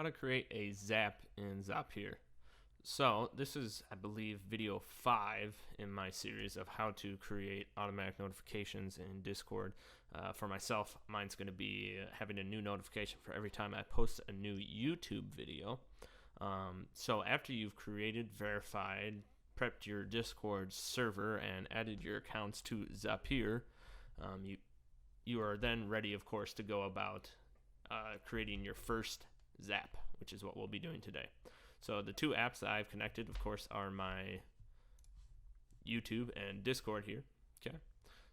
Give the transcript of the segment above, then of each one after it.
How to create a Zap in Zapier. So this is, I believe, video 5 in my series of how to create automatic notifications in Discord. For myself, mine's going to be having a new notification for every time I post a new YouTube video. So after you've created, verified, prepped your Discord server, and added your accounts to Zapier, you are then ready, of course, to go about creating your first Zap, which is what we'll be doing today. So the two apps that I've connected, of course, are my YouTube and Discord here. Okay.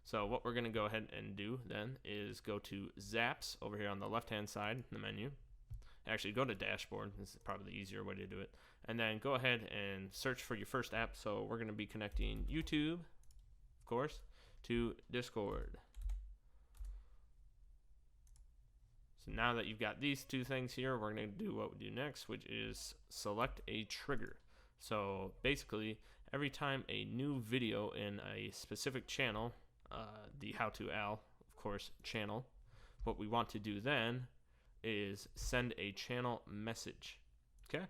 So what we're going to go ahead and do then is go to Zaps over here on the left-hand side in the menu. Actually, go to Dashboard. This is probably the easier way to do it. And then go ahead and search for your first app. So we're going to be connecting YouTube, of course, to Discord. So now that you've got these two things here, we're going to do what we do next, which is select a trigger. So basically, every time a new video in a specific channel, the howtoal, of course, channel, what we want to do then is send a channel message. Okay?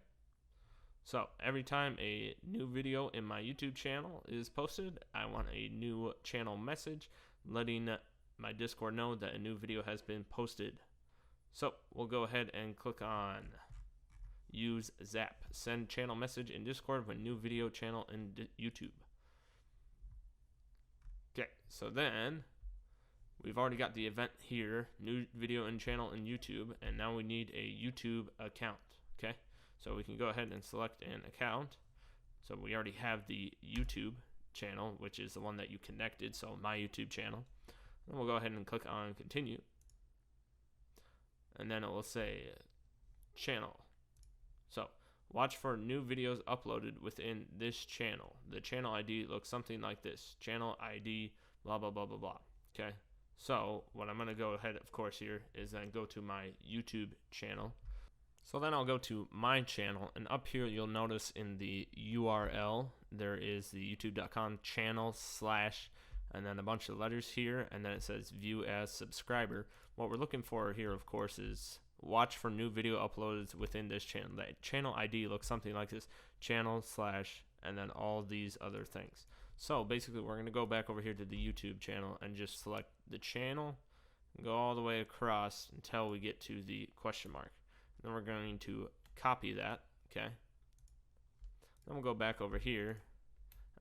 So every time a new video in my YouTube channel is posted, I want a new channel message letting my Discord know that a new video has been posted. So we'll go ahead and click on use Zap, send channel message in Discord when new video channel in YouTube. Okay, so then we've already got the event here, new video and channel in YouTube, and now we need a YouTube account. Okay, so we can go ahead and select an account. So we already have the YouTube channel, which is the one that you connected, so my YouTube channel. And we'll go ahead and click on continue. And then it will say channel. So watch for new videos uploaded within this channel. The channel ID looks something like this. Channel ID, blah, blah, blah, blah, blah. Okay. So what I'm going to go ahead, of course, here is then go to my YouTube channel. So then I'll go to my channel, and up here you'll notice in the URL there is the youtube.com channel / and then a bunch of letters here, and then it says view as subscriber. What we're looking for here, of course, is watch for new video uploads within this channel. That channel ID looks something like this, channel / and then all these other things. So basically we're going to go back over here to the YouTube channel and just select the channel and go all the way across until we get to the question mark. Then we're going to copy that, okay? Then we'll go back over here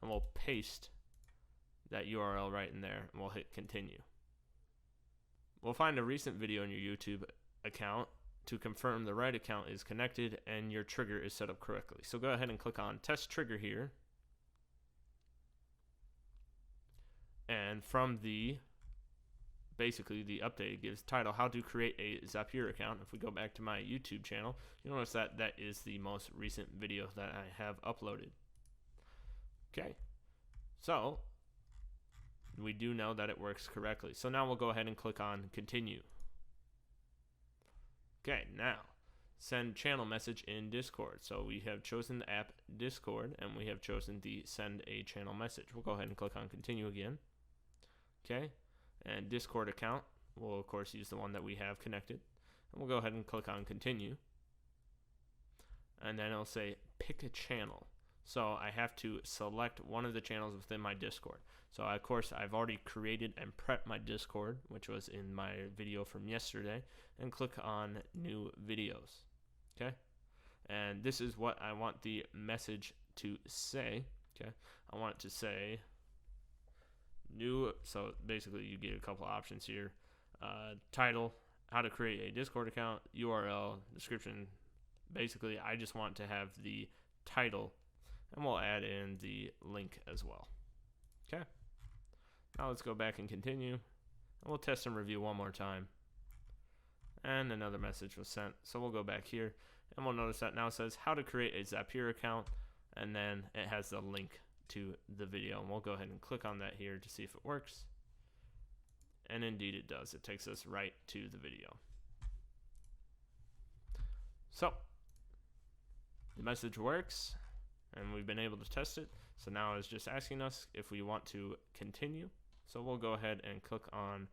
and we'll paste that URL right in there, and we'll hit continue. We'll find a recent video in your YouTube account to confirm the right account is connected and your trigger is set up correctly. So go ahead and click on test trigger here. And from basically the update, it gives title, how to create a Zapier account. If we go back to my YouTube channel, you'll notice that that is the most recent video that I have uploaded. Okay, so we do know that it works correctly. So now we'll go ahead and click on continue. Okay, now send channel message in Discord. So we have chosen the app Discord, and we have chosen the send a channel message. We'll go ahead and click on continue again. Okay, and Discord account, we'll of course use the one that we have connected. And we'll go ahead and click on continue. And then it'll say pick a channel. So I have to select one of the channels within my Discord. So of course I've already created and prepped my Discord, which was in my video from yesterday, and click on new videos. Okay, and this is what I want the message to say. Okay, I want it to say new. So basically you get a couple options here. Title, how to create a Discord account, URL, description. Basically I just want to have the title, and we'll add in the link as well. Okay, now let's go back and continue, and we'll test and review one more time. And another message was sent, so we'll go back here and we'll notice that now it says how to create a Zapier account, and then it has the link to the video, and we'll go ahead and click on that here to see if it works. And indeed it does. It takes us right to the video. So the message works, and we've been able to test it. So now it's just asking us if we want to continue. So we'll go ahead and click on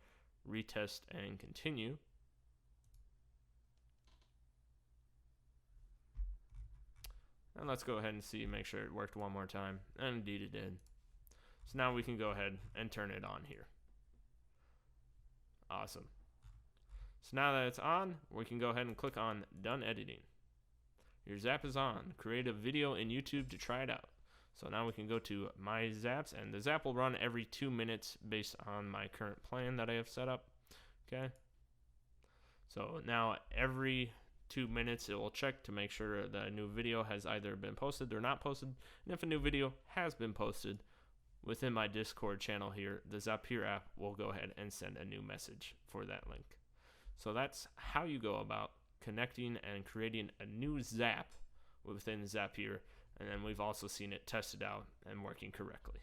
retest and continue. And let's go ahead and see, make sure it worked one more time. And indeed it did. So now we can go ahead and turn it on here. Awesome. So now that it's on, we can go ahead and click on Done Editing. Your Zap is on. Create a video in YouTube to try it out. So now we can go to My Zaps, and the Zap will run every 2 minutes based on my current plan that I have set up. Okay. So now every 2 minutes it will check to make sure that a new video has either been posted or not posted. And if a new video has been posted, within my Discord channel here, the Zapier app will go ahead and send a new message for that link. So that's how you go about connecting and creating a new Zap within Zapier. And then we've also seen it tested out and working correctly.